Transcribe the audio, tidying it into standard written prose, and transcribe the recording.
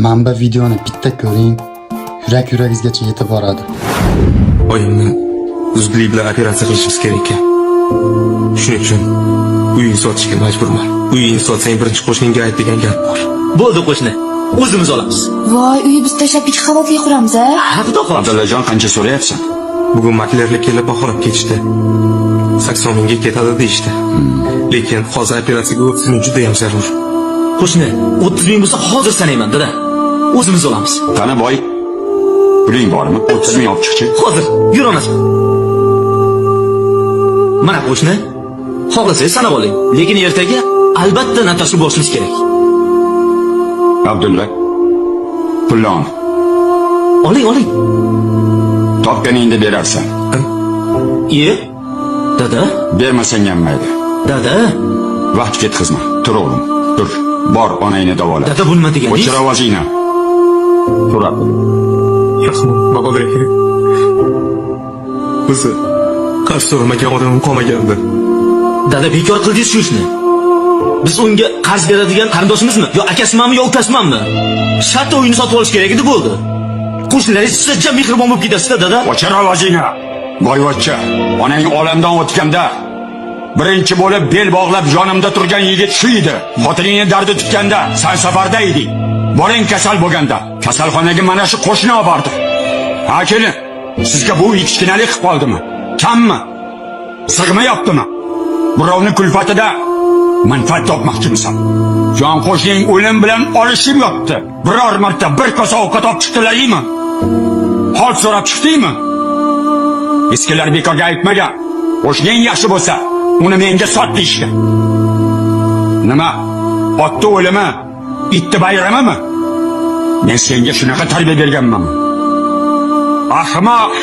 Manba videoni bitta ko'ring, yurak-yuragingizgacha yetib boradi. Oyimni zudlik bilan operatsiya qilishimiz kerak ekan. Shuning uchun uyni sotishga majburman. Uyni sotsang birinchi qo'shningga ayt degan gap bor. Bo'ldi qo'shni. O'zimiz olamiz. Voy, uyi biz tashlab ikki qavatli quramiz a? Ha, xudo xohlasa. Abdullajon qancha so'rayapsan? Bugun maklerlik kelib baholab ketishdi. 80 mingga ketadi deyishdi. Lekin hozir operatsiyaga 30 ming juda ham zarur. Qo'shni, 30 ming bo'lsa hozir sanayman, dada. O'zimiz olamiz. Qani boy? Puling bormi? 30 ming olib chiqchi. Hozir, yur onasi. Mana qo'shni, xohlasangiz sanab oling. Lekin ertaga albatta Natashni borishimiz kerak. Abdulla, pulni ol. Oling. Topganingda berarsan. Dada? Bermasang ham mayli. Dada? Vaqt ketkazma. Tur o'g'lim. Tur. Bor onangni davola. Dada bunma deganingiz? O'chir ovozingni. Tur Abdulla. Rahmon, babo kerak. Bizni qarz so'ramagan odamim qolmagandi. Dada bekor qildingiz shu ishni. Biz unga qarz beradigan qarindoshamizmi? Yo akasimanmi, yo ukasimanmi? Shartta uyni sotib olish kerak edi, bo'ldi. Qo'shnilaringiz sizga mehribon bo'lib ketasiz-da, dada. O'chir ovozingni. Boyvachcha, onang olamdan o'tganda birinchi bo'lib bel bog'lab yonimda turgan yigit shu edi. Xotiningni dardi tutganda sen safarda eding. Boring kasal bo'lganda kasalxonaga mana shu qo'shni olib bordi. Ha kelin, sizga bu kichkinalik qilib qoldimi? Kammi? Sig'mayaptimi? Birovning kulfatida manfaat topmoqchimisan? Jon qo'shning o'lim bilan olishib yotdi. Biror marta bir kosa ovqat olib chiqdilaringmi? Hol so'rab chiqdingmi? Eskilar bekorga aytmagan. Qo'shning yaxshi bo'lsa, uni menga sot deyishgan. Nima? Otni o'limi, itni bayramimi? Men senga shunaqa tarbiya berganman. Ahmoq!